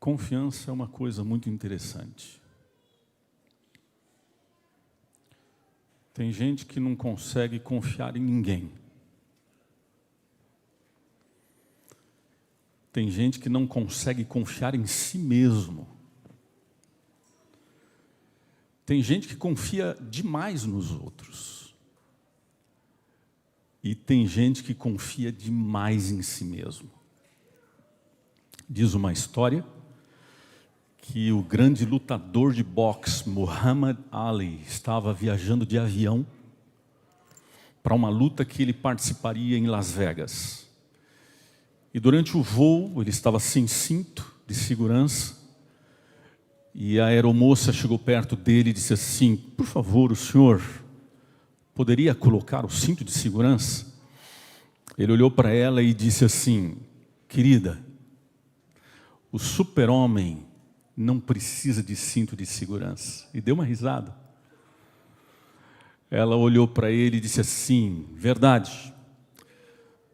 Confiança é uma coisa muito interessante. Tem gente que não consegue confiar em ninguém. Tem gente que não consegue confiar em si mesmo. Tem gente que confia demais nos outros. E tem gente que confia demais em si mesmo. Diz uma história que o grande lutador de boxe, Muhammad Ali, estava viajando de avião para uma luta que ele participaria em Las Vegas. E durante o voo, ele estava sem cinto de segurança, e a aeromoça chegou perto dele e disse assim: por favor, o senhor poderia colocar o cinto de segurança? Ele olhou para ela e disse assim: querida, o super-homem não precisa de cinto de segurança. E deu uma risada. Ela olhou para ele e disse assim: verdade,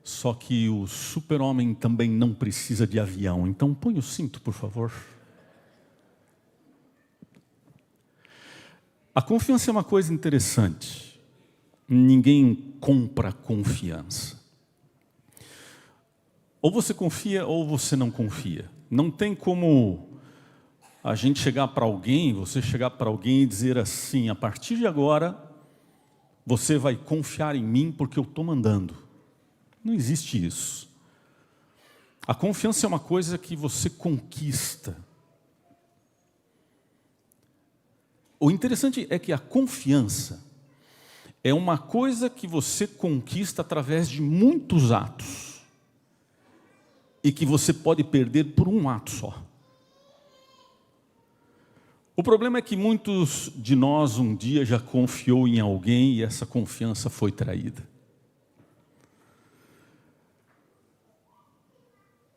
só que o super-homem também não precisa de avião, então põe o cinto, por favor. A confiança é uma coisa interessante. Ninguém compra confiança. Ou você confia ou você não confia. Não tem como a gente chegar para alguém, você chegar para alguém e dizer assim: a partir de agora, você vai confiar em mim porque eu estou mandando. Não existe isso. A confiança é uma coisa que você conquista. O interessante é que a confiança é uma coisa que você conquista através de muitos atos. E que você pode perder por um ato só. O problema é que muitos de nós um dia já confiou em alguém e essa confiança foi traída.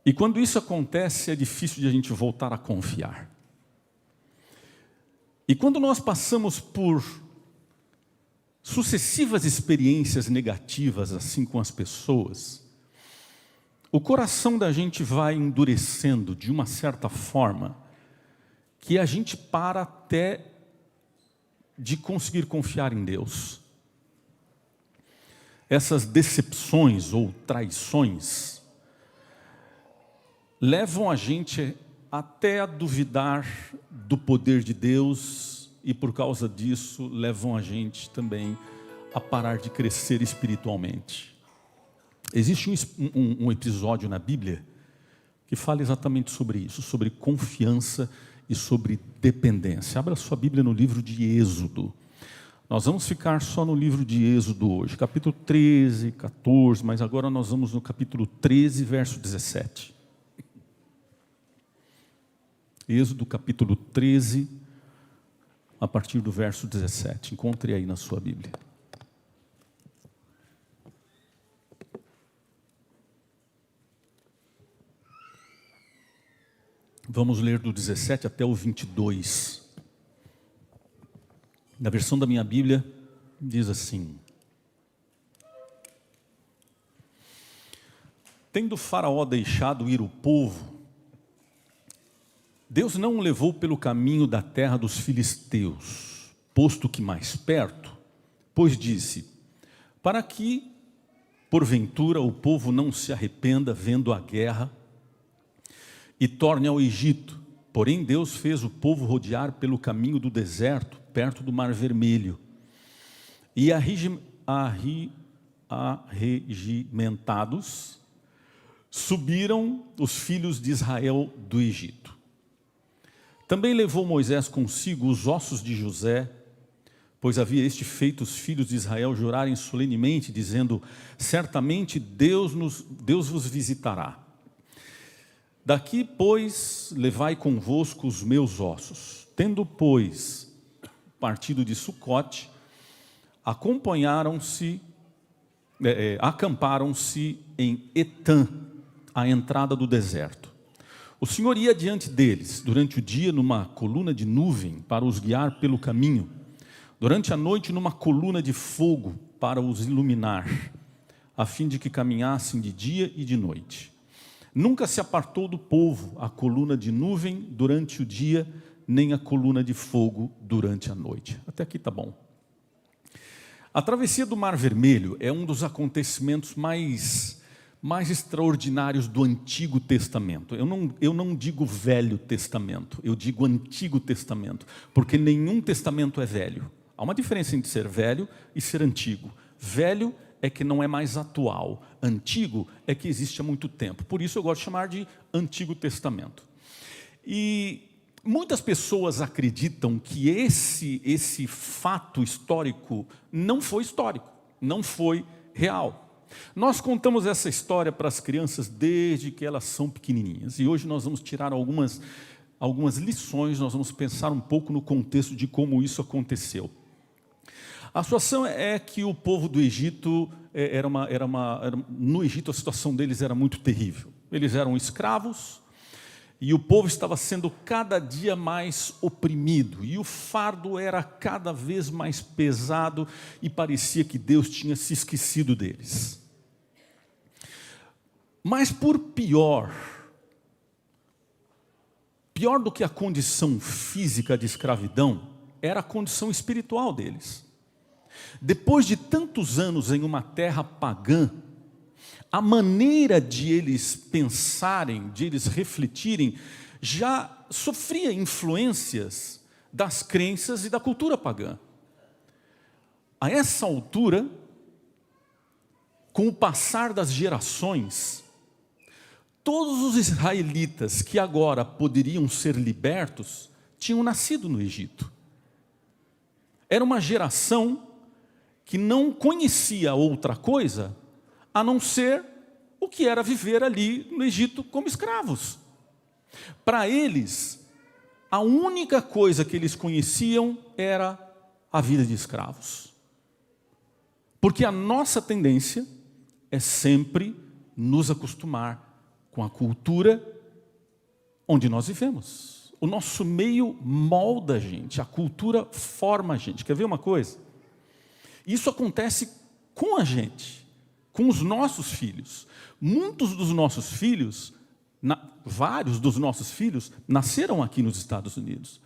E quando isso acontece, é difícil de a gente voltar a confiar. E quando nós passamos por sucessivas experiências negativas assim com as pessoas, o coração da gente vai endurecendo de uma certa forma que a gente para até de conseguir confiar em Deus. Essas decepções ou traições levam a gente até a duvidar do poder de Deus e por causa disso levam a gente também a parar de crescer espiritualmente. Existe um episódio na Bíblia que fala exatamente sobre isso, sobre confiança e sobre dependência. Abra sua Bíblia no livro de Êxodo. Nós vamos ficar só no livro de Êxodo hoje, capítulo 13, 14, mas agora nós vamos no capítulo 13, verso 17. Êxodo capítulo 13, a partir do verso 17. Encontre aí na sua Bíblia. Vamos ler do 17 até o 22. Na versão da minha Bíblia, diz assim: tendo Faraó deixado ir o povo, Deus não o levou pelo caminho da terra dos filisteus, posto que mais perto, pois disse: para que, porventura, o povo não se arrependa vendo a guerra e torne ao Egito. Porém Deus fez o povo rodear pelo caminho do deserto, perto do Mar Vermelho. E arregimentados, subiram os filhos de Israel do Egito. Também levou Moisés consigo os ossos de José, pois havia este feito os filhos de Israel jurarem solenemente, dizendo: certamente Deus vos visitará. Daqui, pois, levai convosco os meus ossos. Tendo, pois, partido de Sucote, acamparam-se em Etã, à entrada do deserto. O Senhor ia diante deles, durante o dia numa coluna de nuvem, para os guiar pelo caminho, durante a noite numa coluna de fogo, para os iluminar, a fim de que caminhassem de dia e de noite. Nunca se apartou do povo a coluna de nuvem durante o dia, nem a coluna de fogo durante a noite. Até aqui está bom. A travessia do Mar Vermelho é um dos acontecimentos mais extraordinários do Antigo Testamento. Eu não digo Velho Testamento, eu digo Antigo Testamento, porque nenhum testamento é velho. Há uma diferença entre ser velho e ser antigo. Velho é que não é mais atual. Antigo é que existe há muito tempo. Por isso eu gosto de chamar de Antigo Testamento. E muitas pessoas acreditam que esse fato histórico não foi histórico, não foi real. Nós contamos essa história para as crianças desde que elas são pequenininhas. E hoje nós vamos tirar algumas lições, nós vamos pensar um pouco no contexto de como isso aconteceu. A situação é que o povo do Egito, no Egito a situação deles era muito terrível. Eles eram escravos e o povo estava sendo cada dia mais oprimido. E o fardo era cada vez mais pesado e parecia que Deus tinha se esquecido deles. Mas por pior do que a condição física de escravidão, era a condição espiritual deles. Depois de tantos anos em uma terra pagã, a maneira de eles pensarem, de eles refletirem, já sofria influências das crenças e da cultura pagã. A essa altura, com o passar das gerações, todos os israelitas que agora poderiam ser libertos, tinham nascido no Egito. Era uma geração que não conhecia outra coisa a não ser o que era viver ali no Egito como escravos. Para eles, a única coisa que eles conheciam era a vida de escravos. Porque a nossa tendência é sempre nos acostumar com a cultura onde nós vivemos. O nosso meio molda a gente, a cultura forma a gente. Quer ver uma coisa? Isso acontece com a gente, com os nossos filhos. Muitos dos nossos filhos, vários dos nossos filhos, nasceram aqui nos Estados Unidos.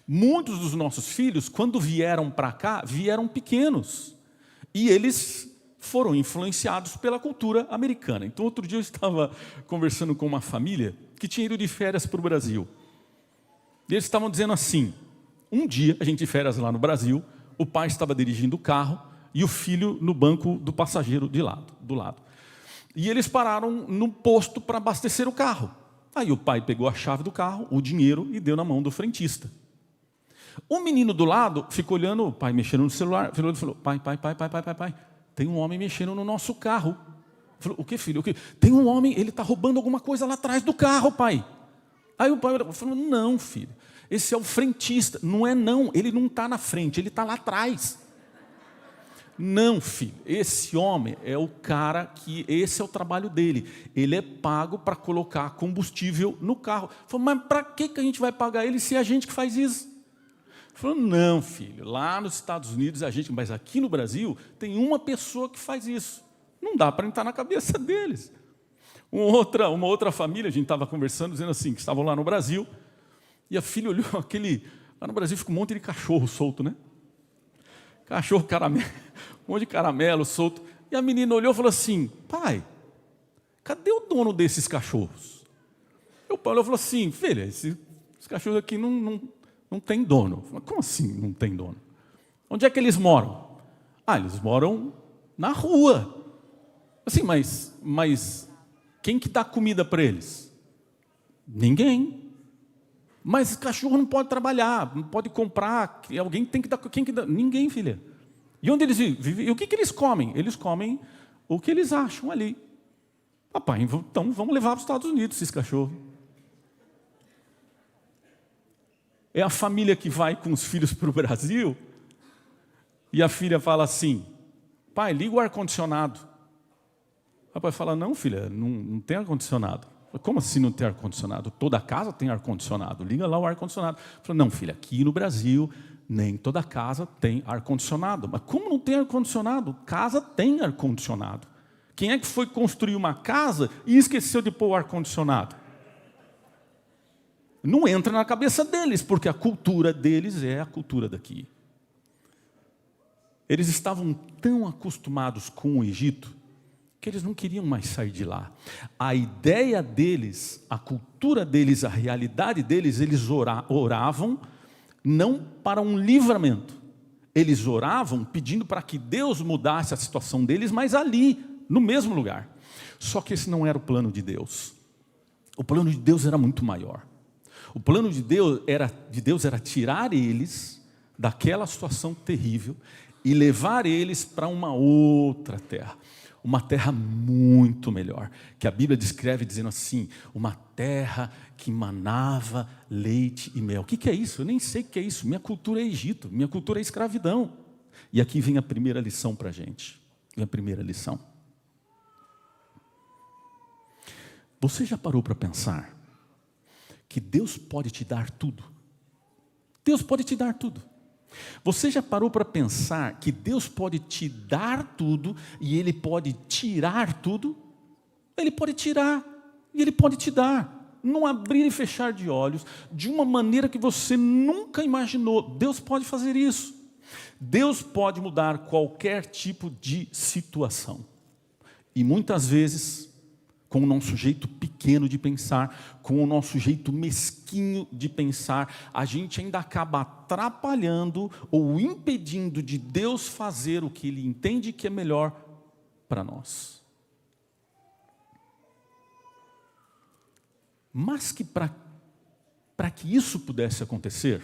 Muitos dos nossos filhos, quando vieram para cá, vieram pequenos. E eles foram influenciados pela cultura americana. Então, outro dia eu estava conversando com uma família que tinha ido de férias para o Brasil. E eles estavam dizendo assim, um dia, a gente de férias lá no Brasil, o pai estava dirigindo o carro, e o filho no banco do passageiro do lado. E eles pararam no posto para abastecer o carro. Aí o pai pegou a chave do carro, o dinheiro, e deu na mão do frentista. O menino do lado ficou olhando, o pai mexendo no celular, falou, pai, tem um homem mexendo no nosso carro. Falou, o que, filho? O que? Tem um homem, ele está roubando alguma coisa lá atrás do carro, pai. Aí o pai falou, não, filho, esse é o frentista. Não é não, ele não está na frente, ele está lá atrás. Não, filho, esse homem é o cara que, esse é o trabalho dele. Ele é pago para colocar combustível no carro. Falei, mas para que a gente vai pagar ele se é a gente que faz isso? Falou, não, filho, lá nos Estados Unidos é a gente, mas aqui no Brasil tem uma pessoa que faz isso. Não dá para entrar na cabeça deles. Uma outra família, a gente estava conversando, dizendo assim, que estavam lá no Brasil, e a filha olhou lá no Brasil fica um monte de cachorro solto, né? Cachorro caramelo, um monte de caramelo solto. E a menina olhou e falou assim, pai, cadê o dono desses cachorros? E o pai olhou e falou assim, filha, esses cachorros aqui não tem dono. Falei, como assim não tem dono? Onde é que eles moram? Eles moram na rua. Assim, mas quem que dá comida para eles? Ninguém. Mas cachorro não pode trabalhar, não pode comprar, alguém tem que dar. Quem que dá? Ninguém, filha. E onde eles vivem? E o que eles comem? Eles comem o que eles acham ali. Papai, então vamos levar para os Estados Unidos esses cachorros. É a família que vai com os filhos para o Brasil e a filha fala assim, pai, liga o ar-condicionado. O pai fala, não, filha, não tem ar-condicionado. Como assim não tem ar-condicionado? Toda casa tem ar-condicionado. Liga lá o ar-condicionado. Falei, não, filha, aqui no Brasil, nem toda casa tem ar-condicionado. Mas como não tem ar-condicionado? Casa tem ar-condicionado. Quem é que foi construir uma casa e esqueceu de pôr o ar-condicionado? Não entra na cabeça deles, porque a cultura deles é a cultura daqui. Eles estavam tão acostumados com o Egito, que eles não queriam mais sair de lá. A ideia deles, a cultura deles, a realidade deles, eles oravam não para um livramento. Eles oravam pedindo para que Deus mudasse a situação deles, mas ali, no mesmo lugar. Só que esse não era o plano de Deus. O plano de Deus era muito maior. O plano de Deus era tirar eles daquela situação terrível e levar eles para uma outra terra. Uma terra muito melhor, que a Bíblia descreve dizendo assim, uma terra que manava leite e mel. O que é isso? Eu nem sei o que é isso. Minha cultura é Egito, minha cultura é escravidão. E aqui vem a primeira lição para a gente. Vem a primeira lição. Você já parou para pensar que Deus pode te dar tudo? Deus pode te dar tudo. Você já parou para pensar que Deus pode te dar tudo e Ele pode tirar tudo? Ele pode tirar e Ele pode te dar, num abrir e fechar de olhos, de uma maneira que você nunca imaginou. Deus pode fazer isso. Deus pode mudar qualquer tipo de situação. E muitas vezes, com o nosso jeito pequeno de pensar, com o nosso jeito mesquinho de pensar, a gente ainda acaba atrapalhando ou impedindo de Deus fazer o que Ele entende que é melhor para nós. Mas que para que isso pudesse acontecer,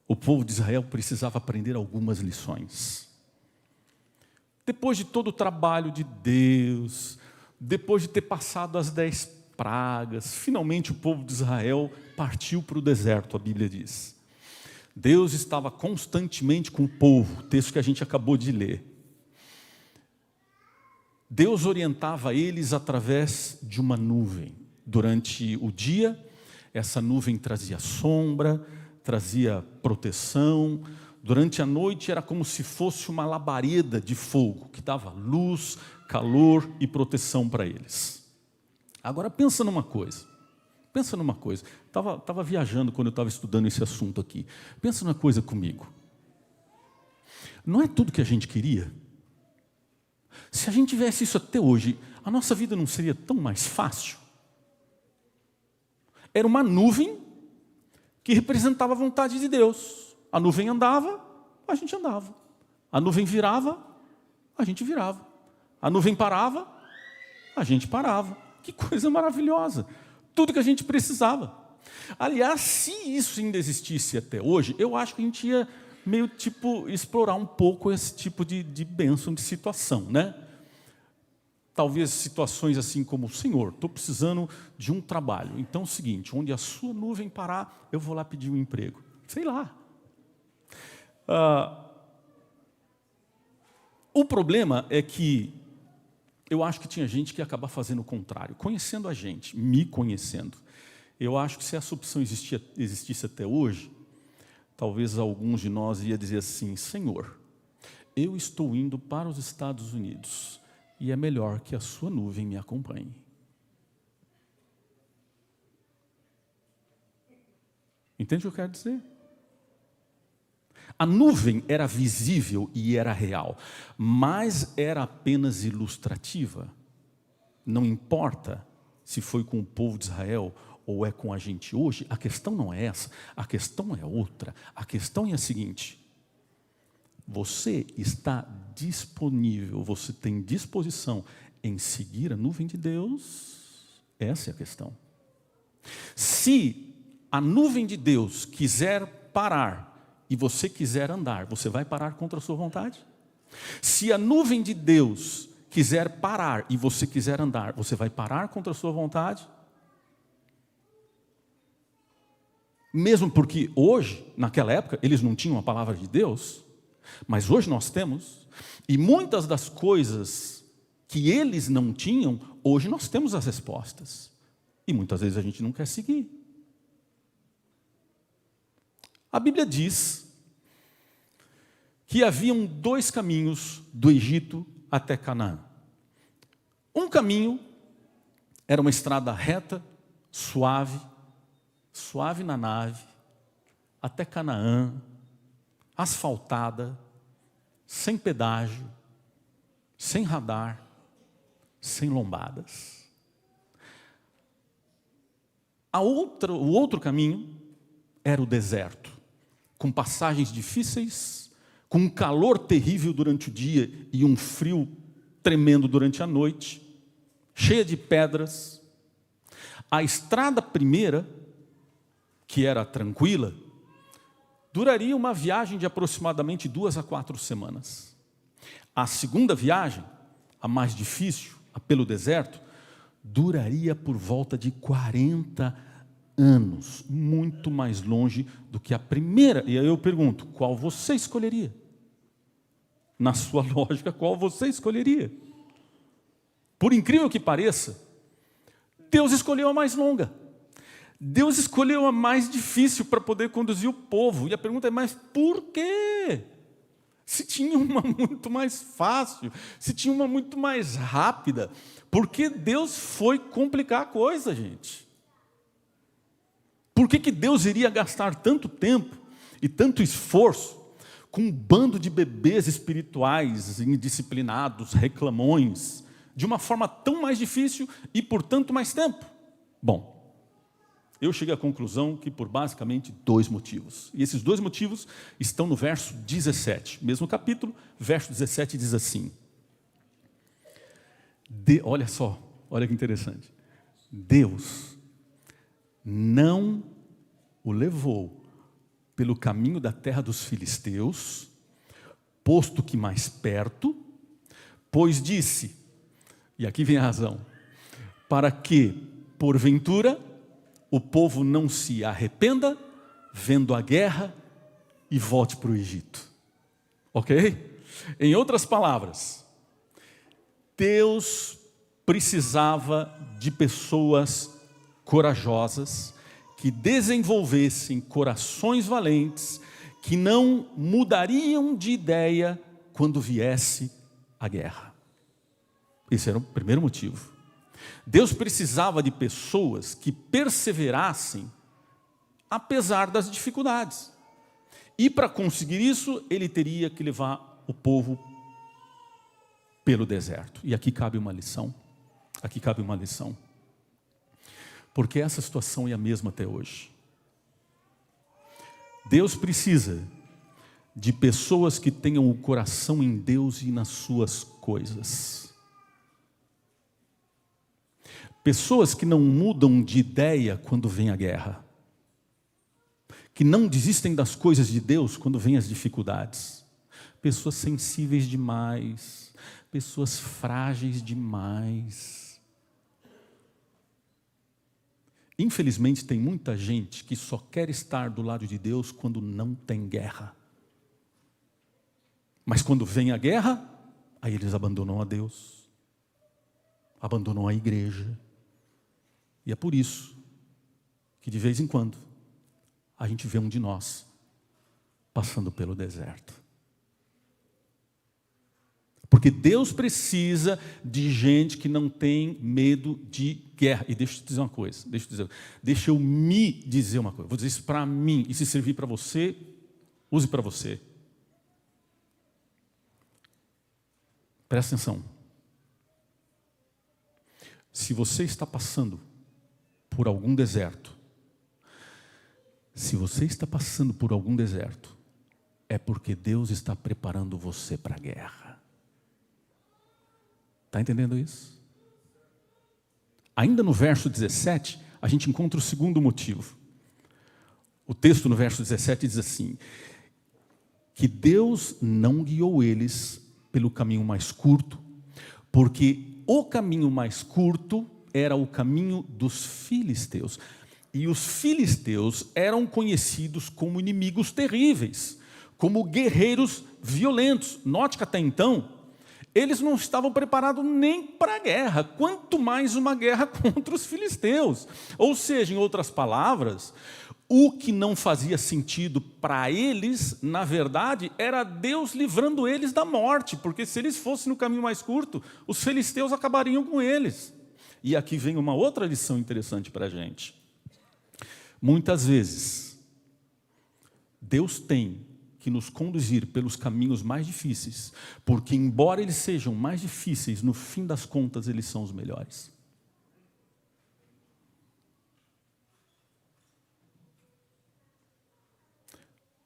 o povo de Israel precisava aprender algumas lições. Depois de todo o trabalho de Deus, depois de ter passado as 10 pragas, finalmente o povo de Israel partiu para o deserto, a Bíblia diz. Deus estava constantemente com o povo, o texto que a gente acabou de ler. Deus orientava eles através de uma nuvem. Durante o dia, essa nuvem trazia sombra, trazia proteção. Durante a noite era como se fosse uma labareda de fogo, que dava luz, calor e proteção para eles. Agora pensa numa coisa. Estava viajando quando eu estava estudando esse assunto aqui. Pensa numa coisa comigo. Não é tudo que a gente queria? Se a gente tivesse isso até hoje, a nossa vida não seria tão mais fácil? Era uma nuvem que representava a vontade de Deus. A nuvem andava, a gente andava. A nuvem virava, a gente virava. A nuvem parava, a gente parava. Que coisa maravilhosa. Tudo que a gente precisava. Aliás, se isso ainda existisse até hoje, eu acho que a gente ia meio tipo explorar um pouco esse tipo de bênção, de situação, né? Talvez situações assim como, Senhor, estou precisando de um trabalho. Então é o seguinte, onde a sua nuvem parar, eu vou lá pedir um emprego. Sei lá. O problema é que eu acho que tinha gente que ia acabar fazendo o contrário. Conhecendo a gente, me conhecendo. Eu acho que se essa opção existisse até hoje, talvez alguns de nós ia dizer assim, Senhor, eu estou indo para os Estados Unidos e é melhor que a sua nuvem me acompanhe. Entende o que eu quero dizer? A nuvem era visível e era real, mas era apenas ilustrativa. Não importa se foi com o povo de Israel ou é com a gente hoje, a questão não é essa, a questão é outra. A questão é a seguinte, você está disponível, você tem disposição em seguir a nuvem de Deus? Essa é a questão. Se a nuvem de Deus quiser parar e você quiser andar, você vai parar contra a sua vontade? Se a nuvem de Deus quiser parar e você quiser andar, você vai parar contra a sua vontade? Mesmo porque hoje, naquela época, eles não tinham a palavra de Deus, mas hoje nós temos, e muitas das coisas que eles não tinham, hoje nós temos as respostas. E muitas vezes a gente não quer seguir. A Bíblia diz que haviam 2 caminhos do Egito até Canaã. Um caminho era uma estrada reta, suave na nave, até Canaã, asfaltada, sem pedágio, sem radar, sem lombadas. O outro caminho era o deserto, com passagens difíceis, com um calor terrível durante o dia e um frio tremendo durante a noite, cheia de pedras. A estrada primeira, que era tranquila, duraria uma viagem de aproximadamente 2 a 4 semanas. A segunda viagem, a mais difícil, a pelo deserto, duraria por volta de 40 anos, muito mais longe do que a primeira. E aí eu pergunto, qual você escolheria? Na sua lógica, qual você escolheria? Por incrível que pareça, Deus escolheu a mais longa. Deus escolheu a mais difícil para poder conduzir o povo. E a pergunta é, mas por quê? Se tinha uma muito mais fácil, se tinha uma muito mais rápida, por que Deus foi complicar a coisa, gente? Por que Deus iria gastar tanto tempo e tanto esforço com um bando de bebês espirituais, indisciplinados, reclamões, de uma forma tão mais difícil e por tanto mais tempo? Bom, eu cheguei à conclusão que por basicamente 2 motivos. E esses 2 motivos estão no verso 17. Mesmo capítulo, verso 17 diz assim. Olha só, olha que interessante. Deus não o levou pelo caminho da terra dos filisteus, posto que mais perto, pois disse, e aqui vem a razão, para que, porventura, o povo não se arrependa, vendo a guerra, e volte para o Egito. Ok? Em outras palavras, Deus precisava de pessoas corajosas, que desenvolvessem corações valentes, que não mudariam de ideia quando viesse a guerra. Esse era o primeiro motivo. Deus precisava de pessoas que perseverassem apesar das dificuldades. E para conseguir isso, ele teria que levar o povo pelo deserto. E aqui cabe uma lição. Aqui cabe uma lição. Porque essa situação é a mesma até hoje. Deus precisa de pessoas que tenham o coração em Deus e nas suas coisas. Pessoas que não mudam de ideia quando vem a guerra. Que não desistem das coisas de Deus quando vêm as dificuldades. Pessoas sensíveis demais. Pessoas frágeis demais. Infelizmente tem muita gente que só quer estar do lado de Deus quando não tem guerra. Mas quando vem a guerra, aí eles abandonam a Deus. Abandonam a igreja. E é por isso que de vez em quando a gente vê um de nós passando pelo deserto. Porque Deus precisa de gente que não tem medo de guerra. E deixa eu te dizer uma coisa, deixa eu me dizer uma coisa. Vou dizer isso para mim, e se servir para você, use para você. Presta atenção. Se você está passando por algum deserto, é porque Deus está preparando você para a guerra. Está entendendo isso? Ainda no verso 17, a gente encontra o segundo motivo. O texto no verso 17 diz assim, que Deus não guiou eles pelo caminho mais curto, porque o caminho mais curto era o caminho dos filisteus. E os filisteus eram conhecidos como inimigos terríveis, como guerreiros violentos. Note que até então, eles não estavam preparados nem para a guerra, quanto mais uma guerra contra os filisteus. Ou seja, em outras palavras, O que não fazia sentido para eles, na verdade, era Deus livrando eles da morte, porque se eles fossem no caminho mais curto, os filisteus acabariam com eles. E aqui vem uma outra lição interessante para a gente. Muitas vezes, Deus tem que nos conduzir pelos caminhos mais difíceis, porque embora eles sejam mais difíceis, no fim das contas, eles são os melhores.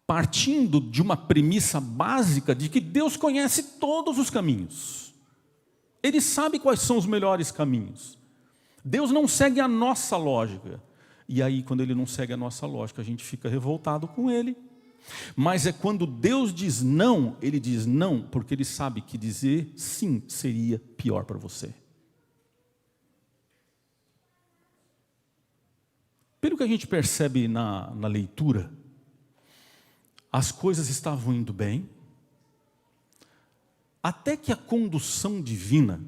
Partindo de uma premissa básica de que Deus conhece todos os caminhos. Ele sabe quais são os melhores caminhos. Deus não segue a nossa lógica. E aí, quando Ele não segue a nossa lógica, a gente fica revoltado com Ele. Mas é quando Deus diz não, Ele diz não, porque Ele sabe que dizer sim seria pior para você. Pelo que a gente percebe na leitura, as coisas estavam indo bem, até que a condução divina,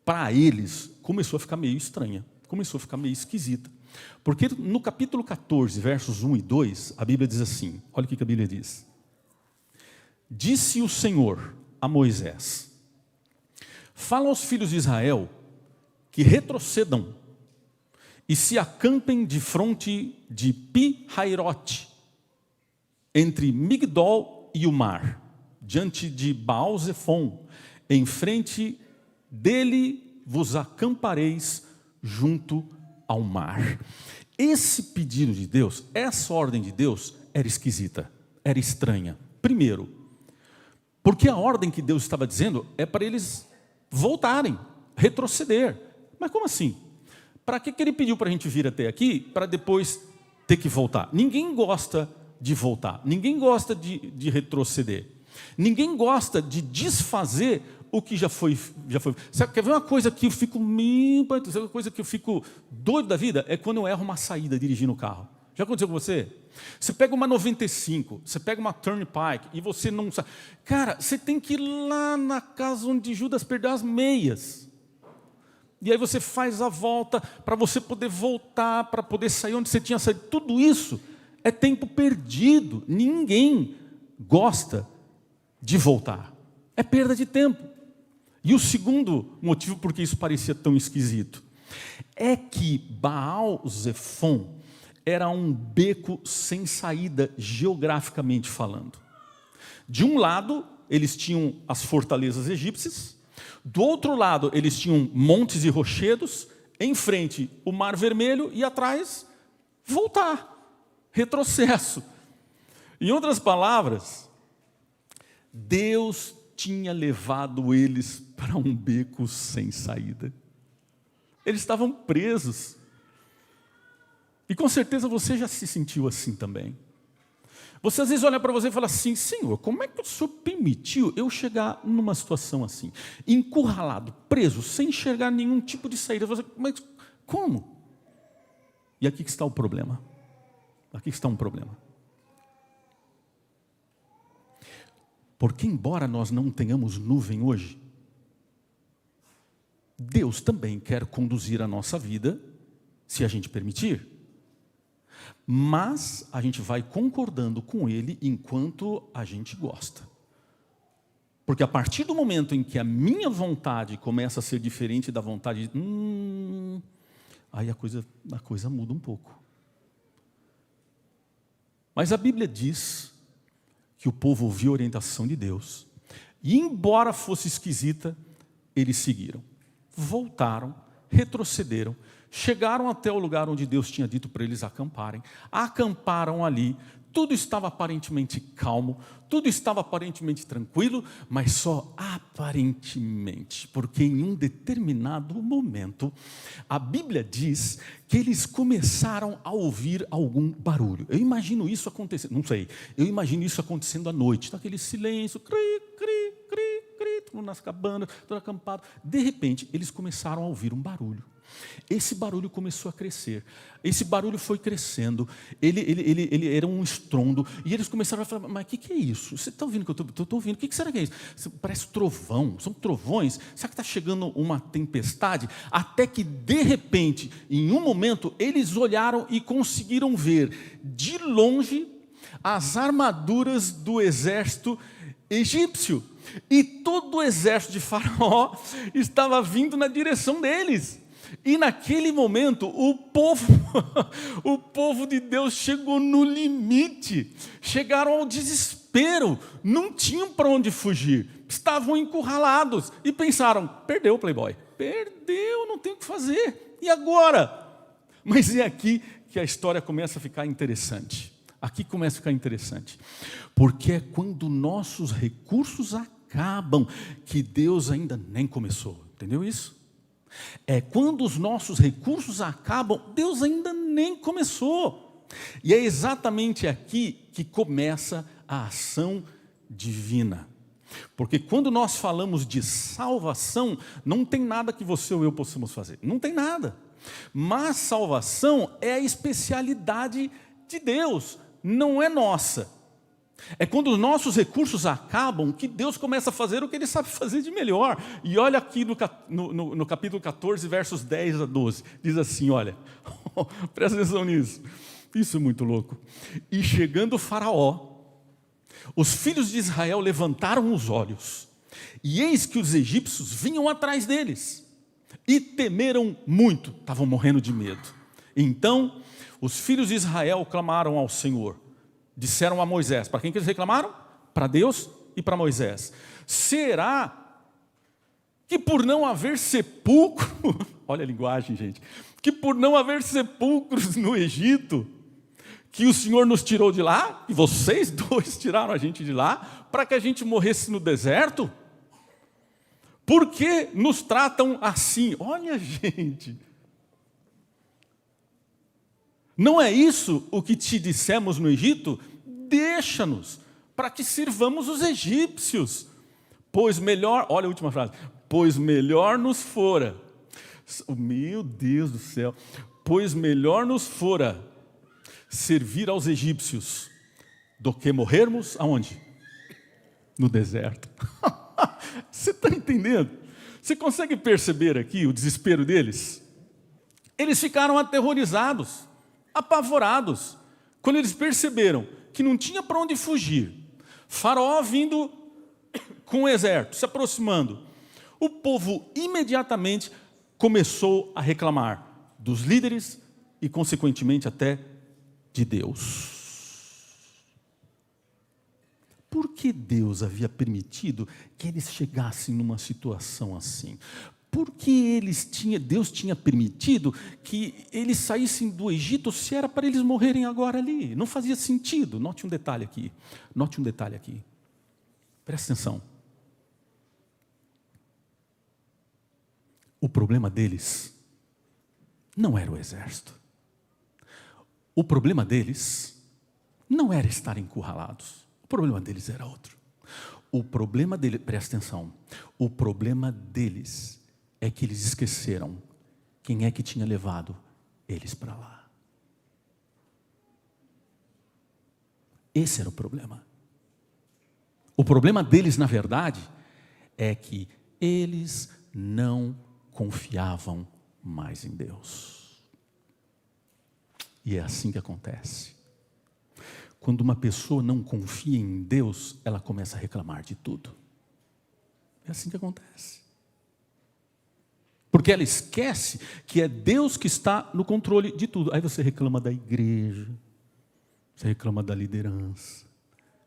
para eles, começou a ficar meio estranha, começou a ficar meio esquisita. Porque no capítulo 14, versos 1 e 2, a Bíblia diz assim, olha o que a Bíblia diz. Disse o Senhor a Moisés, fala aos filhos de Israel que retrocedam e se acampem de fronte de Pi-Hairote, entre Migdol e o mar, diante de Baal-Zefon, em frente dele vos acampareis junto ao mar. Esse pedido de Deus, essa ordem de Deus, era esquisita, era estranha. Primeiro, porque a ordem que Deus estava dizendo é para eles voltarem, retroceder. Mas como assim? Para que Ele pediu para a gente vir até aqui, para depois ter que voltar? Ninguém gosta de voltar, ninguém gosta de retroceder, ninguém gosta de desfazer o que já foi. Sabe, quer ver uma coisa que eu fico uma coisa que eu fico doido da vida? É quando eu erro uma saída dirigindo o carro. Já aconteceu com você? Você pega uma 95, você pega uma Turnpike e você não sabe. Cara, você tem que ir lá na casa onde Judas perdeu as meias. E aí você faz a volta para você poder voltar, para poder sair onde você tinha saído. Tudo isso é tempo perdido. Ninguém gosta de voltar. É perda de tempo. E o segundo motivo por que isso parecia tão esquisito é que Baal-Zefon era um beco sem saída geograficamente falando. De um lado, eles tinham as fortalezas egípcias, do outro lado, eles tinham montes e rochedos, em frente o Mar Vermelho e atrás, voltar. Retrocesso. Em outras palavras, Deus tinha levado eles para um beco sem saída. Eles estavam presos. E com certeza você já se sentiu assim também. Você às vezes olha para você e fala assim, Senhor, como é que o Senhor permitiu eu chegar numa situação assim? Encurralado, preso, sem enxergar nenhum tipo de saída. Você, mas como? E aqui que está o problema. Aqui está um problema. Porque embora nós não tenhamos nuvem hoje, Deus também quer conduzir a nossa vida, se a gente permitir. Mas a gente vai concordando com Ele enquanto a gente gosta. Porque a partir do momento em que a minha vontade começa a ser diferente da vontade, aí a coisa muda um pouco. Mas a Bíblia diz que o povo ouviu a orientação de Deus. E embora fosse esquisita, eles seguiram. Voltaram, retrocederam, chegaram até o lugar onde Deus tinha dito para eles acamparem. Acamparam ali, tudo estava aparentemente calmo, tudo estava aparentemente tranquilo, mas só aparentemente, porque em um determinado momento, a Bíblia diz que eles começaram a ouvir algum barulho. Eu imagino isso acontecendo, não sei, eu imagino isso acontecendo à noite, tá aquele silêncio, cri, cri, cri, cri, todo mundo nas cabanas, todo acampado. De repente, eles começaram a ouvir um barulho. Esse barulho começou a crescer. Esse barulho foi crescendo. Ele era um estrondo. E eles começaram a falar, mas o que é isso? Você está ouvindo que eu estou ouvindo? O que será que é isso? Parece trovão. São trovões. Será que está chegando uma tempestade? Até que, de repente, em um momento, eles olharam e conseguiram ver, de longe, as armaduras do exército egípcio. E todo o exército de Faraó estava vindo na direção deles. E naquele momento, o povo de Deus chegou no limite, chegaram ao desespero, não tinham para onde fugir, estavam encurralados e pensaram, perdeu o Playboy, perdeu, não tem o que fazer, e agora? Mas é aqui que a história começa a ficar interessante, porque é quando nossos recursos acabam, que Deus ainda nem começou, entendeu isso? É quando os nossos recursos acabam, Deus ainda nem começou. E é exatamente aqui que começa a ação divina. Porque quando nós falamos de salvação, não tem nada que você ou eu possamos fazer. Não tem nada. Mas salvação é a especialidade de Deus, não é nossa. É quando os nossos recursos acabam que Deus começa a fazer o que Ele sabe fazer de melhor. E olha aqui no capítulo 14, versos 10 a 12. Diz assim, olha, presta atenção nisso. Isso é muito louco. E chegando o Faraó, os filhos de Israel levantaram os olhos. E eis que os egípcios vinham atrás deles. E temeram muito, estavam morrendo de medo. Então, os filhos de Israel clamaram ao Senhor. Disseram a Moisés, para quem que eles reclamaram? Para Deus e para Moisés. Será que por não haver sepulcro, olha a linguagem, gente, que por não haver sepulcros no Egito, que o Senhor nos tirou de lá, e vocês dois tiraram a gente de lá, para que a gente morresse no deserto? Por que nos tratam assim? Olha, gente, não é isso o que te dissemos no Egito? Deixa-nos, para que sirvamos os egípcios. Pois melhor, olha a última frase, pois melhor nos fora, meu Deus do céu, pois melhor nos fora servir aos egípcios, do que morrermos, aonde? No deserto. Você está entendendo? Você consegue perceber aqui o desespero deles? Eles ficaram aterrorizados, apavorados, quando eles perceberam que não tinha para onde fugir. Faraó vindo com o exército, se aproximando. O povo imediatamente começou a reclamar dos líderes e, consequentemente, até de Deus. Por que Deus havia permitido que eles chegassem numa situação assim? Porque Deus tinha permitido que eles saíssem do Egito se era para eles morrerem agora ali. Não fazia sentido. Note um detalhe aqui. Presta atenção. O problema deles não era o exército. O problema deles não era estar encurralados. O problema deles era outro. O problema deles, presta atenção, o problema deles é que eles esqueceram quem é que tinha levado eles para lá. Esse era o problema. O problema deles, na verdade, é que eles não confiavam mais em Deus. E é assim que acontece. Quando uma pessoa não confia em Deus, ela começa a reclamar de tudo. É assim que acontece. Porque ela esquece que é Deus que está no controle de tudo. Aí você reclama da igreja, você reclama da liderança,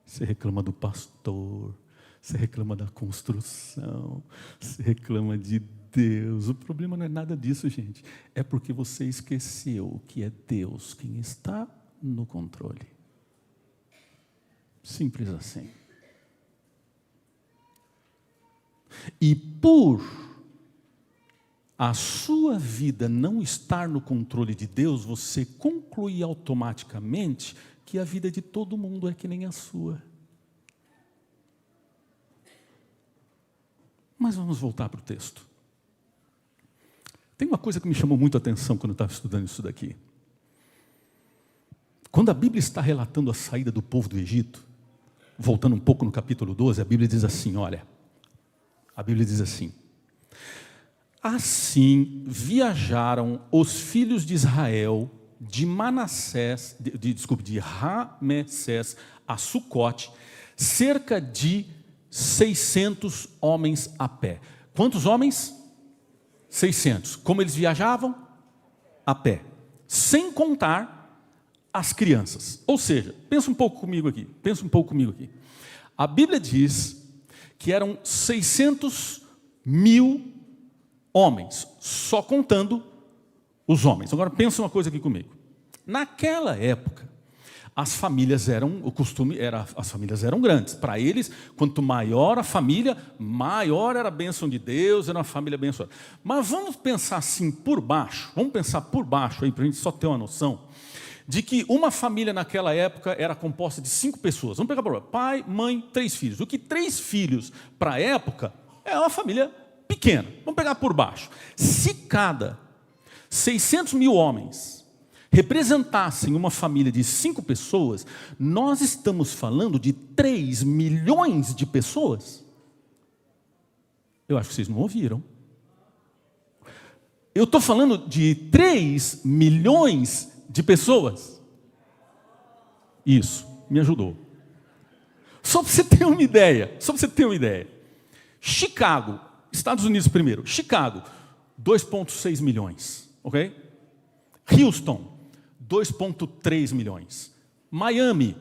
você reclama do pastor, você reclama da construção, você reclama de Deus. O problema não é nada disso, gente. É porque você esqueceu que é Deus quem está no controle. Simples assim. E por a sua vida não estar no controle de Deus, você conclui automaticamente que a vida de todo mundo é que nem a sua. Mas vamos voltar para o texto. Tem uma coisa que me chamou muito a atenção quando eu estava estudando isso daqui. Quando a Bíblia está relatando a saída do povo do Egito, voltando um pouco no capítulo 12, a Bíblia diz assim, olha, a Bíblia diz assim, assim viajaram os filhos de Israel de Manassés, de Ramessés a Sucote, cerca de 600 homens a pé. Quantos homens? 600. Como eles viajavam? A pé. Sem contar as crianças. Ou seja, pensa um pouco comigo aqui. A Bíblia diz que eram 600 mil homens, só contando os homens. Agora pensa uma coisa aqui comigo. Naquela época, as famílias eram grandes. Para eles, quanto maior a família, maior era a bênção de Deus, era uma família abençoada. Mas vamos pensar assim por baixo, aí para a gente só ter uma noção, de que uma família naquela época era composta de 5 pessoas. Vamos pegar pai, mãe, 3 filhos. O que 3 filhos para a época é uma família pequena. Vamos pegar por baixo. Se cada 600 mil homens representassem uma família de 5 pessoas, nós estamos falando de 3 milhões de pessoas. Eu acho que vocês não ouviram. Eu estou falando de 3 milhões de pessoas. Isso, me ajudou. Só para você ter uma ideia, Chicago, Estados Unidos primeiro, Chicago, 2,6 milhões, ok? Houston, 2,3 milhões. Miami,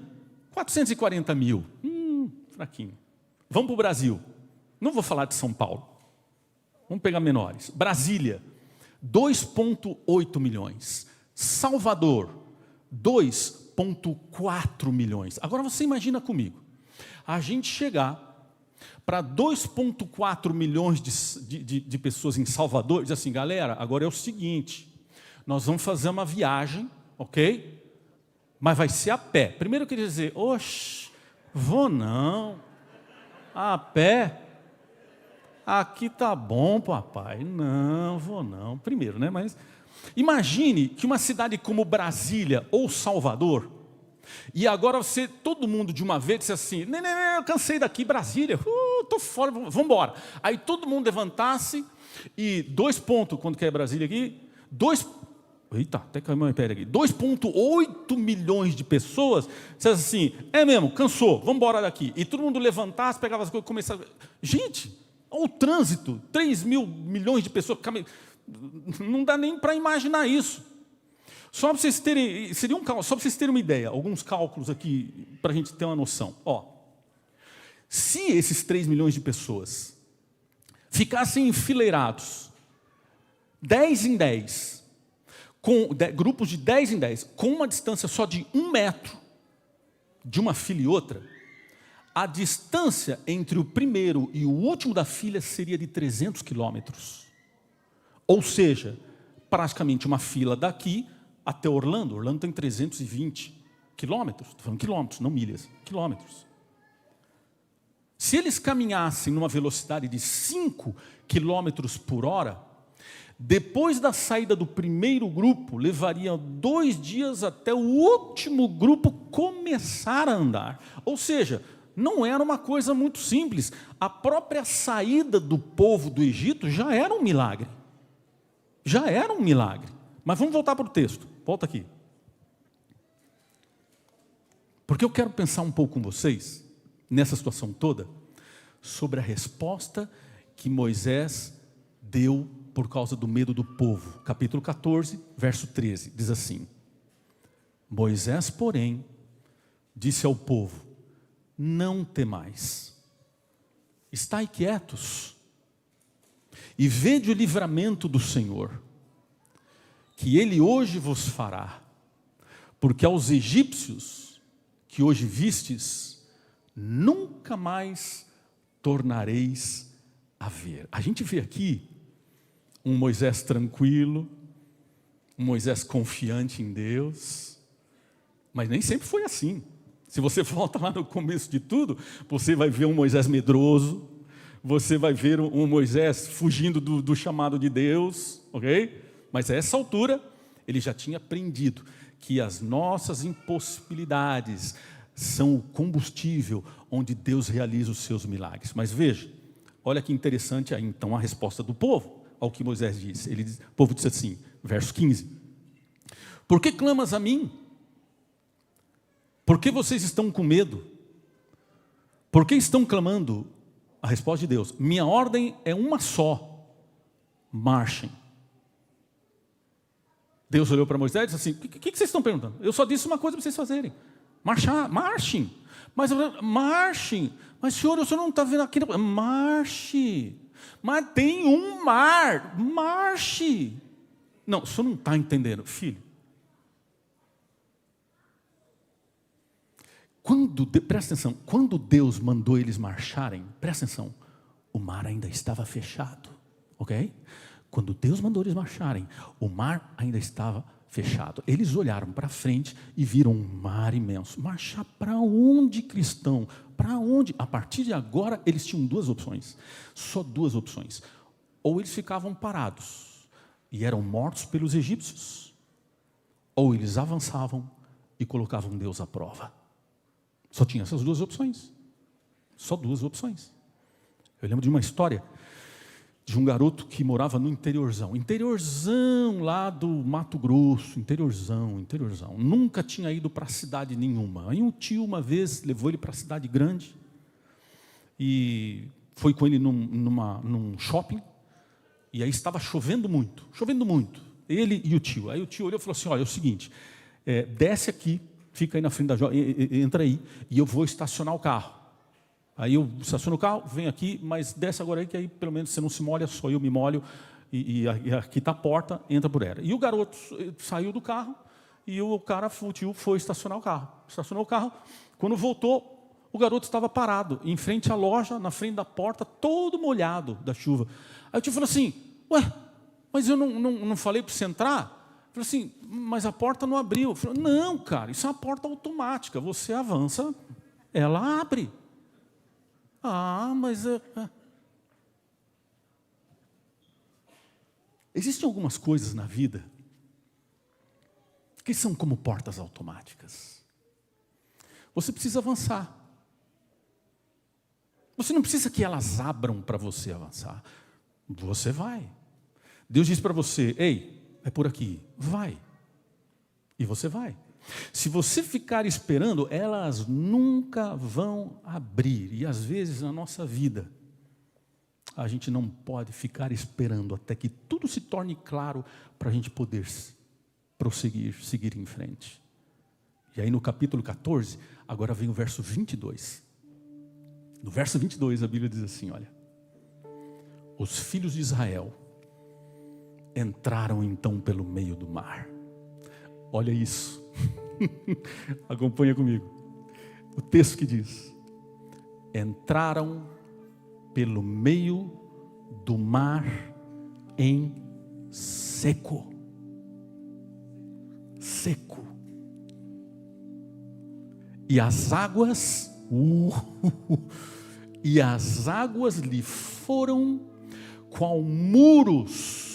440 mil. Fraquinho. Vamos para o Brasil. Não vou falar de São Paulo. Vamos pegar menores. Brasília, 2,8 milhões. Salvador, 2,4 milhões. Agora você imagina comigo. A gente chegar para 2,4 milhões de pessoas em Salvador, diz assim, galera, agora é o seguinte, nós vamos fazer uma viagem, ok? Mas vai ser a pé. Primeiro eu queria dizer, oxe, vou não, a pé, aqui tá bom, papai, não, vou não. Primeiro, né, mas imagine que uma cidade como Brasília ou Salvador, e agora todo mundo de uma vez disse assim, não, eu cansei daqui, Brasília, estou fora, vamos embora. Aí todo mundo levantasse e 2 pontos, quando que é Brasília aqui? 2,8 milhões de pessoas, dissessem assim, é mesmo, cansou, vamos embora daqui. E todo mundo levantasse, pegava as coisas e começava. Gente, o trânsito, 3 mil milhões de pessoas, não dá nem para imaginar isso. Só para vocês terem, só para vocês terem uma ideia, alguns cálculos aqui, para a gente ter uma noção. Se esses 3 milhões de pessoas ficassem enfileirados, 10 em 10, grupos de 10 em 10, com uma distância só de 1 metro, de uma fila e outra, a distância entre o primeiro e o último da fila seria de 300 quilômetros. Ou seja, praticamente uma fila daqui até Orlando. Orlando tem 320 quilômetros. Estou falando quilômetros, não milhas. Quilômetros. Se eles caminhassem numa velocidade de 5 quilômetros por hora, depois da saída do primeiro grupo, levaria 2 dias até o último grupo começar a andar. Ou seja, não era uma coisa muito simples. A própria saída do povo do Egito já era um milagre. Mas vamos voltar para o texto. Volta aqui. Porque eu quero pensar um pouco com vocês, nessa situação toda, sobre a resposta que Moisés deu por causa do medo do povo. Capítulo 14, verso 13, diz assim: Moisés, porém, disse ao povo, não temais, estai quietos, e vede o livramento do Senhor, que Ele hoje vos fará, porque aos egípcios que hoje vistes, nunca mais tornareis a ver. A gente vê aqui um Moisés tranquilo, um Moisés confiante em Deus, mas nem sempre foi assim. Se você volta lá no começo de tudo, você vai ver um Moisés medroso, você vai ver um Moisés fugindo do chamado de Deus, ok? Mas a essa altura, ele já tinha aprendido que as nossas impossibilidades são o combustível onde Deus realiza os seus milagres. Mas veja, olha que interessante aí então a resposta do povo ao que Moisés disse. O povo disse assim, verso 15: por que clamas a mim? Por que vocês estão com medo? Por que estão clamando? A resposta de Deus: minha ordem é uma só, marchem. Deus olhou para Moisés e disse assim: o que vocês estão perguntando? Eu só disse uma coisa para vocês fazerem: marchem. Marchem. Mas senhor, o senhor não está vendo aqui? Marche. Mas tem um mar, marche. Não, o senhor não está entendendo, filho. Presta atenção, quando Deus mandou eles marcharem, presta atenção, o mar ainda estava fechado, ok? Quando Deus mandou eles marcharem, o mar ainda estava fechado. Eles olharam para frente e viram um mar imenso. Marchar para onde, cristão? Para onde? A partir de agora, eles tinham duas opções, só duas opções. Ou eles ficavam parados e eram mortos pelos egípcios, ou eles avançavam e colocavam Deus à prova. Só tinha essas duas opções. Só duas opções. Eu lembro de uma história de um garoto que morava no interiorzão lá do Mato Grosso, interiorzão. Nunca tinha ido para cidade nenhuma. Aí um tio uma vez levou ele para a cidade grande e foi com ele num shopping, e aí estava chovendo muito, ele e o tio. Aí o tio olhou e falou assim: olha, é o seguinte, desce aqui, fica aí na frente da entra aí, e eu vou estacionar o carro. Aí eu estaciono o carro, venho aqui, mas desce agora aí, que aí pelo menos você não se molha, só eu me molho, e aqui está a porta, entra por ela. E o garoto saiu do carro, e o tio foi estacionar o carro. Estacionou o carro, quando voltou, o garoto estava parado, em frente à loja, na frente da porta, todo molhado da chuva. Aí o tio falou assim: ué, mas eu não falei para você entrar? Falei assim, mas a porta não abriu. Falei, não, cara, isso é uma porta automática. Você avança, ela abre. Mas... Existem algumas coisas na vida que são como portas automáticas. Você precisa avançar. Você não precisa que elas abram para você avançar. Você vai. Deus diz para você: ei, é por aqui, vai. E você vai. Se você ficar esperando, elas nunca vão abrir. E às vezes na nossa vida, a gente não pode ficar esperando até que tudo se torne claro para a gente poder prosseguir, seguir em frente. E aí no capítulo 14, agora vem o verso 22. No verso 22 a Bíblia diz assim, olha: os filhos de Israel entraram então pelo meio do mar. Olha isso. Acompanha comigo. O texto que diz: entraram pelo meio do mar em seco. Seco. E as águas lhe foram qual muros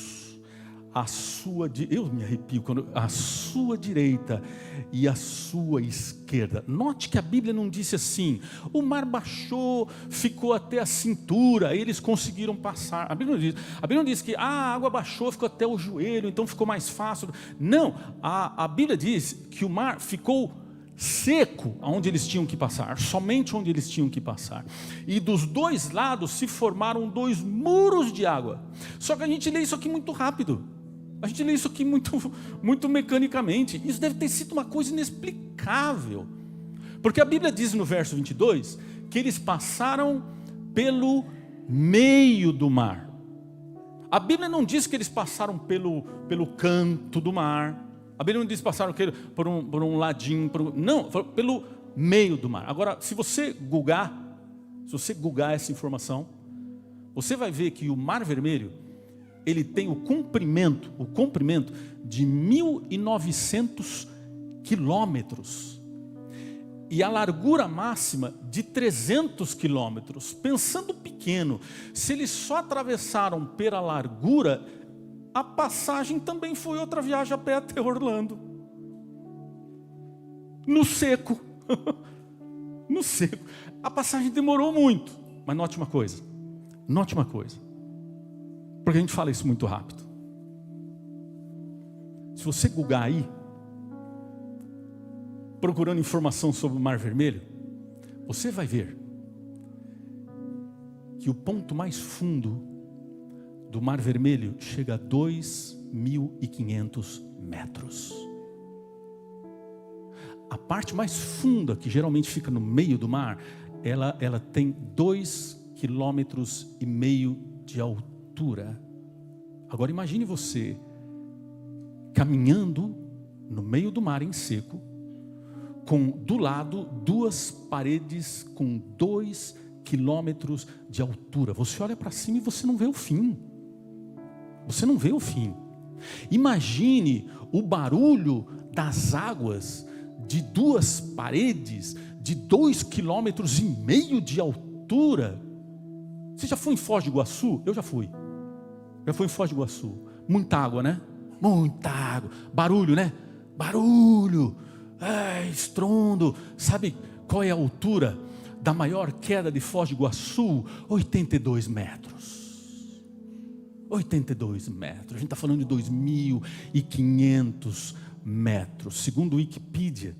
eu me arrepio a sua direita e a sua esquerda. Note que a Bíblia não disse assim: o mar baixou, ficou até a cintura, eles conseguiram passar. A Bíblia não diz que a água baixou, ficou até o joelho, então ficou mais fácil. Não, a Bíblia diz que o mar ficou seco onde eles tinham que passar, somente onde eles tinham que passar. E dos dois lados se formaram dois muros de água. Só que a gente lê isso aqui muito rápido. A gente lê isso aqui muito mecanicamente. Isso deve ter sido uma coisa inexplicável. Porque a Bíblia diz no verso 22 que eles passaram pelo meio do mar. A Bíblia não diz que eles passaram pelo canto do mar. A Bíblia não diz que passaram por um ladinho. Não, pelo meio do mar. Agora, se você googar essa informação, você vai ver que o Mar Vermelho, ele tem o comprimento de 1.900 quilômetros. e a largura máxima de 300 quilômetros. Pensando pequeno, se eles só atravessaram pela largura, a passagem também foi outra viagem a pé até Orlando. No seco. No seco. A passagem demorou muito. Mas note uma coisa. Note uma coisa. Porque a gente fala isso muito rápido. Se você googar aí, procurando informação sobre o Mar Vermelho, você vai ver que o ponto mais fundo do Mar Vermelho chega a 2.500 metros. A parte mais funda, que geralmente fica no meio do mar, ela tem 2,5 quilômetros de altura. Agora imagine você caminhando no meio do mar em seco, com do lado 2 paredes com 2 quilômetros de altura. Você olha para cima e você não vê o fim. Você não vê o fim. Imagine o barulho das águas de 2 paredes de 2,5 quilômetros de altura. Você já foi em Foz do Iguaçu? Eu já fui. Já fui em Foz do Iguaçu. Muita água, né? Muita água. Barulho, né? Barulho. Estrondo. Sabe qual é a altura da maior queda de Foz do Iguaçu? 82 metros. 82 metros. A gente está falando de 2.500 metros. Segundo o Wikipedia,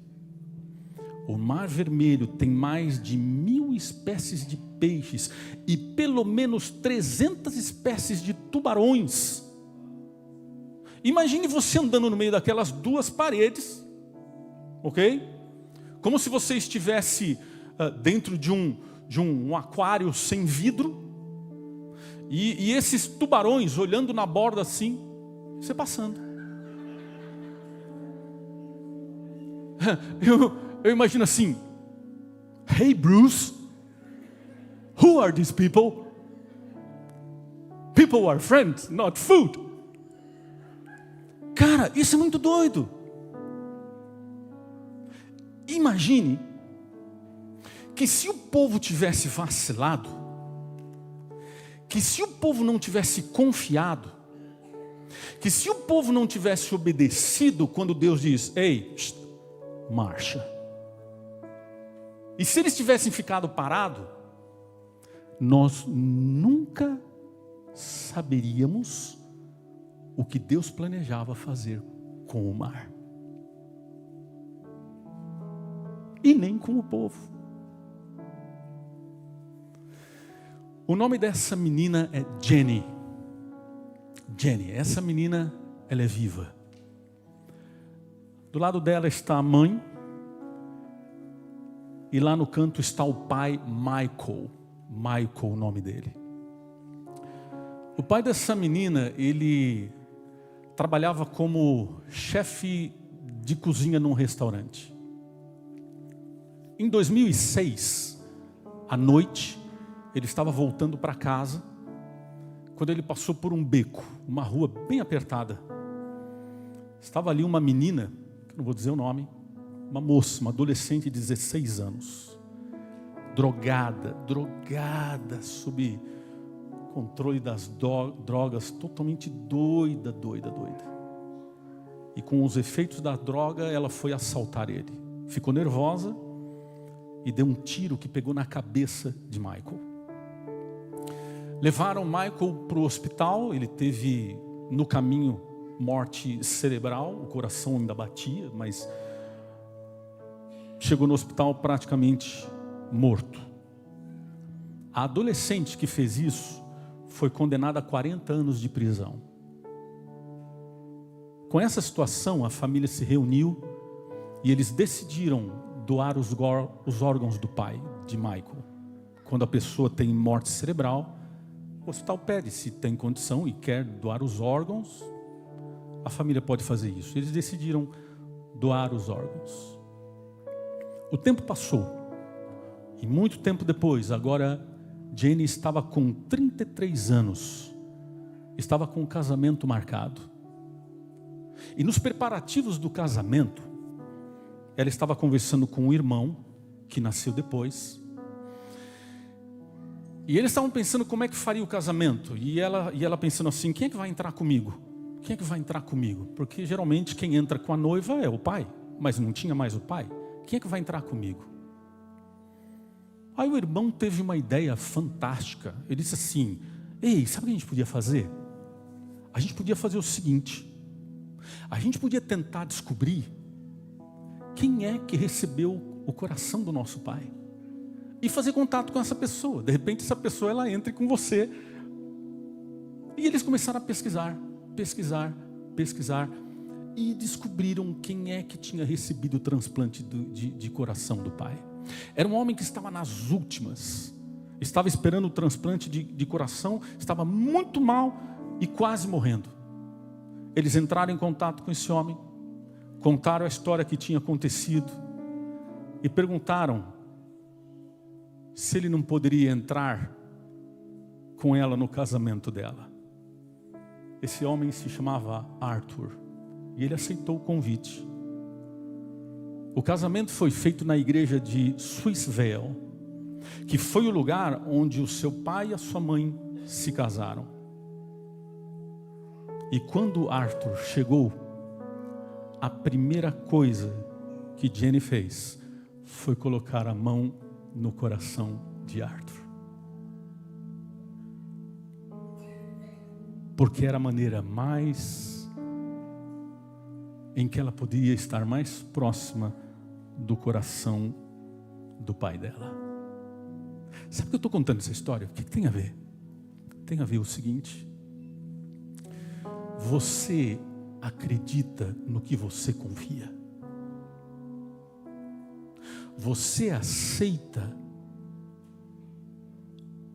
o Mar Vermelho tem mais de 1.000 espécies de peixes e pelo menos 300 espécies de tubarões. Imagine você andando no meio daquelas 2 paredes, ok? Como se você estivesse dentro de um aquário sem vidro, e esses tubarões olhando na borda assim, você passando. Eu imagino assim: Hey Bruce, who are these people? People are friends, not food. Cara, isso é muito doido. Imagine que se o povo tivesse vacilado, que se o povo não tivesse confiado, que se o povo não tivesse obedecido quando Deus diz: ei, marcha. E se eles tivessem ficado parados, nós nunca saberíamos o que Deus planejava fazer com o mar. E nem com o povo. O nome dessa menina é Jenny. Jenny, essa menina, ela é viva. Do lado dela está a mãe. E lá no canto está o pai, Michael. Michael, o nome dele. O pai dessa menina, ele trabalhava como chefe de cozinha num restaurante. Em 2006, à noite, ele estava voltando para casa, quando ele passou por um beco, uma rua bem apertada. Estava ali uma menina, que não vou dizer o nome, uma moça, uma adolescente de 16 anos, drogada, sob controle das drogas, totalmente doida. E com os efeitos da droga, ela foi assaltar ele. Ficou nervosa e deu um tiro que pegou na cabeça de Michael. Levaram Michael para o hospital. Ele teve no caminho morte cerebral, o coração ainda batia, mas chegou no hospital praticamente morto. A adolescente que fez isso foi condenada a 40 anos de prisão. Com essa situação, a família se reuniu e eles decidiram doar os órgãos do pai, de Michael. Quando a pessoa tem morte cerebral, o hospital pede se tem condição e quer doar os órgãos, a família pode fazer isso. Eles decidiram doar os órgãos. O tempo passou. E muito tempo depois, agora Jenny estava com 33 anos. Estava com o casamento marcado. E nos preparativos do casamento, ela estava conversando com o irmão que nasceu depois. E eles estavam pensando como é que faria o casamento. E ela pensando assim, quem é que vai entrar comigo? Quem é que vai entrar comigo? Porque geralmente quem entra com a noiva é o pai, mas não tinha mais o pai. Quem é que vai entrar comigo? Aí o irmão teve uma ideia fantástica. Ele disse assim, ei, sabe o que a gente podia fazer? A gente podia fazer o seguinte, a gente podia tentar descobrir quem é que recebeu o coração do nosso pai. E fazer contato com essa pessoa. De repente essa pessoa ela entra com você. E eles começaram a pesquisar. E descobriram quem é que tinha recebido o transplante de coração do pai. Era um homem que estava nas últimas. Estava esperando o transplante de coração. Estava muito mal e quase morrendo. Eles entraram em contato com esse homem. Contaram a história que tinha acontecido. E perguntaram se ele não poderia entrar com ela no casamento dela. Esse homem se chamava Arthur. E ele aceitou o convite. O casamento foi feito na igreja de Swissvale, que foi o lugar onde o seu pai e a sua mãe se casaram. E quando Arthur chegou, a primeira coisa que Jenny fez foi colocar a mão no coração de Arthur. Porque era a maneira mais em que ela podia estar mais próxima do coração do pai dela. Sabe que eu estou contando essa história? O que tem a ver? Tem a ver o seguinte: você acredita no que você confia. Você aceita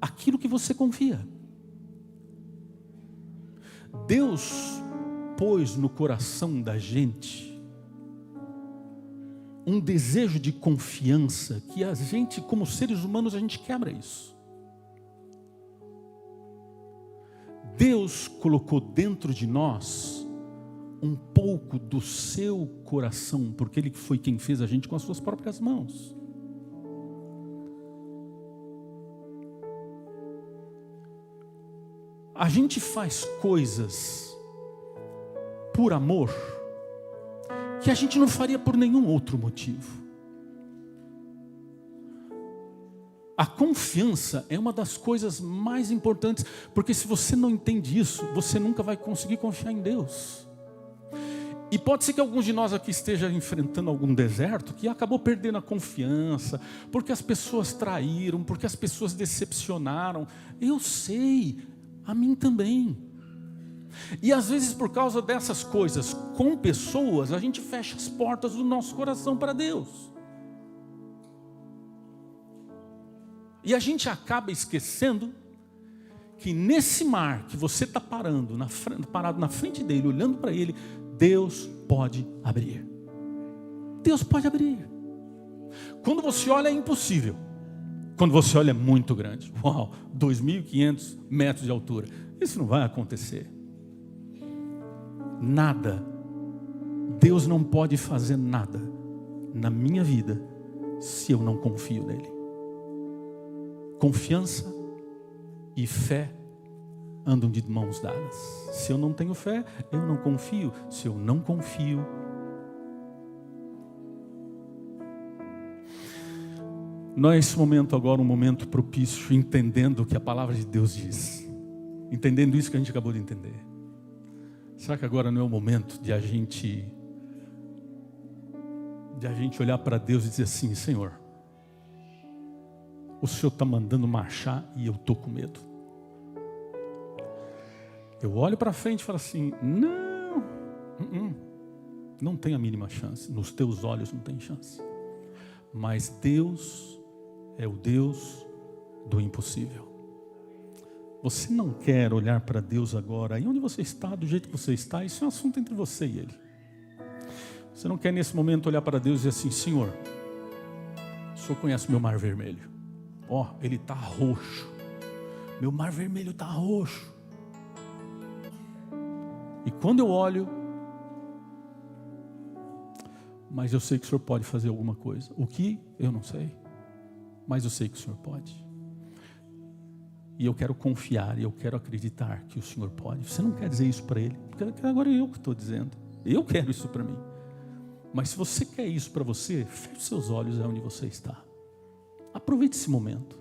aquilo que você confia. Deus pôs no coração da gente um desejo de confiança que a gente, como seres humanos, a gente quebra isso. Deus colocou dentro de nós um pouco do seu coração, porque Ele foi quem fez a gente com as suas próprias mãos. A gente faz coisas por amor que a gente não faria por nenhum outro motivo. A confiança é uma das coisas mais importantes, porque se você não entende isso, você nunca vai conseguir confiar em Deus. E pode ser que alguns de nós aqui esteja enfrentando algum deserto que acabou perdendo a confiança, porque as pessoas traíram, porque as pessoas decepcionaram. Eu sei, a mim também. E às vezes por causa dessas coisas com pessoas, a gente fecha as portas do nosso coração para Deus. E a gente acaba esquecendo que nesse mar que você está parado na frente dele, olhando para ele, Deus pode abrir. Deus pode abrir. Quando você olha é impossível. Quando você olha é muito grande. Uau, 2.500 metros de altura. Isso não vai acontecer. Nada. Deus não pode fazer nada na minha vida se eu não confio nele. Confiança e fé andam de mãos dadas. Se eu não tenho fé, eu não confio. Se eu não confio, não é esse momento agora um momento propício, entendendo o que a palavra de Deus diz, entendendo isso que a gente acabou de entender. Será que agora não é o momento de a gente olhar para Deus e dizer assim: Senhor, o Senhor está mandando marchar e eu estou com medo. Eu olho para frente e falo assim: não tem a mínima chance. Nos teus olhos não tem chance. Mas Deus é o Deus do impossível. Você não quer olhar para Deus agora, e onde você está, do jeito que você está, isso é um assunto entre você e Ele. Você não quer nesse momento olhar para Deus e dizer assim: Senhor, o Senhor conhece o meu mar vermelho. Ele está roxo. Meu mar vermelho está roxo. E quando eu olho, mas eu sei que o Senhor pode fazer alguma coisa. O que? Eu não sei. mas eu sei que o Senhor pode. E eu quero confiar, e eu quero acreditar que o Senhor pode. Você não quer dizer isso para Ele, porque agora é eu que estou dizendo. Eu quero isso para mim. Mas se você quer isso para você, feche os seus olhos onde você está. Aproveite esse momento.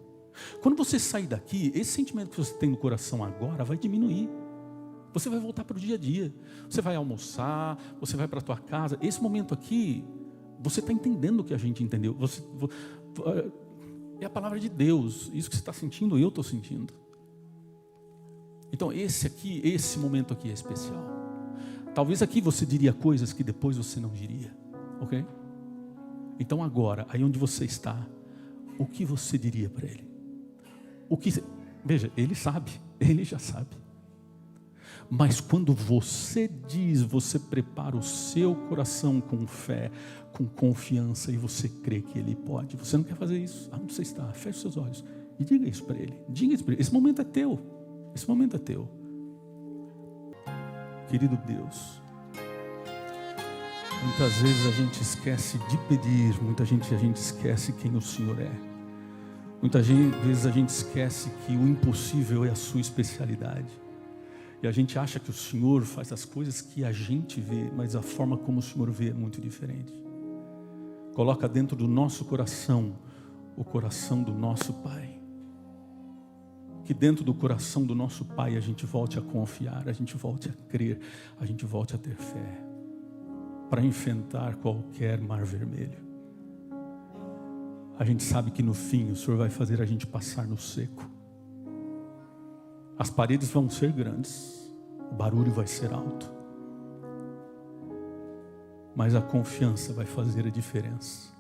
Quando você sair daqui, esse sentimento que você tem no coração agora vai diminuir. Você vai voltar para o dia a dia. Você vai almoçar, você vai para a tua casa. Esse momento aqui, você está entendendo o que a gente entendeu. É a palavra de Deus. Isso que você está sentindo, eu estou sentindo. Então esse momento aqui é especial. Talvez aqui você diria coisas que depois você não diria. Ok? Então agora, aí onde você está, o que você diria para Ele? Veja, Ele sabe, Ele já sabe. Mas quando você diz, você prepara o seu coração com fé, com confiança, e você crê que Ele pode. Você não quer fazer isso? Onde você está? Feche os seus olhos e diga isso para Ele. Diga isso para Ele. Esse momento é teu. Esse momento é teu. Querido Deus, muitas vezes a gente esquece de pedir, muita gente a gente esquece quem o Senhor é. Muitas vezes a gente esquece que o impossível é a sua especialidade. E a gente acha que o Senhor faz as coisas que a gente vê, mas a forma como o Senhor vê é muito diferente. Coloca dentro do nosso coração o coração do nosso Pai. Que dentro do coração do nosso Pai a gente volte a confiar, a gente volte a crer, a gente volte a ter fé, para enfrentar qualquer mar vermelho. A gente sabe que no fim o Senhor vai fazer a gente passar no seco. As paredes vão ser grandes, o barulho vai ser alto, mas a confiança vai fazer a diferença.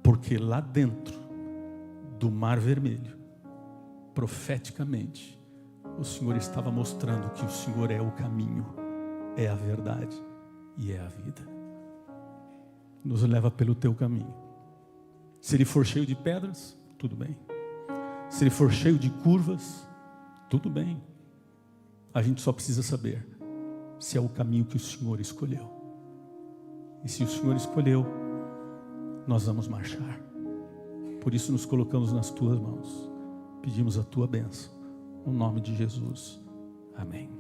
Porque lá dentro do mar vermelho, profeticamente, o Senhor estava mostrando que o Senhor é o caminho, é a verdade e é a vida. Nos leva pelo teu caminho. Se ele for cheio de pedras, tudo bem. Se ele for cheio de curvas, tudo bem. A gente só precisa saber se é o caminho que o Senhor escolheu. E se o Senhor escolheu, nós vamos marchar. Por isso nos colocamos nas tuas mãos. Pedimos a tua bênção. No nome de Jesus. Amém.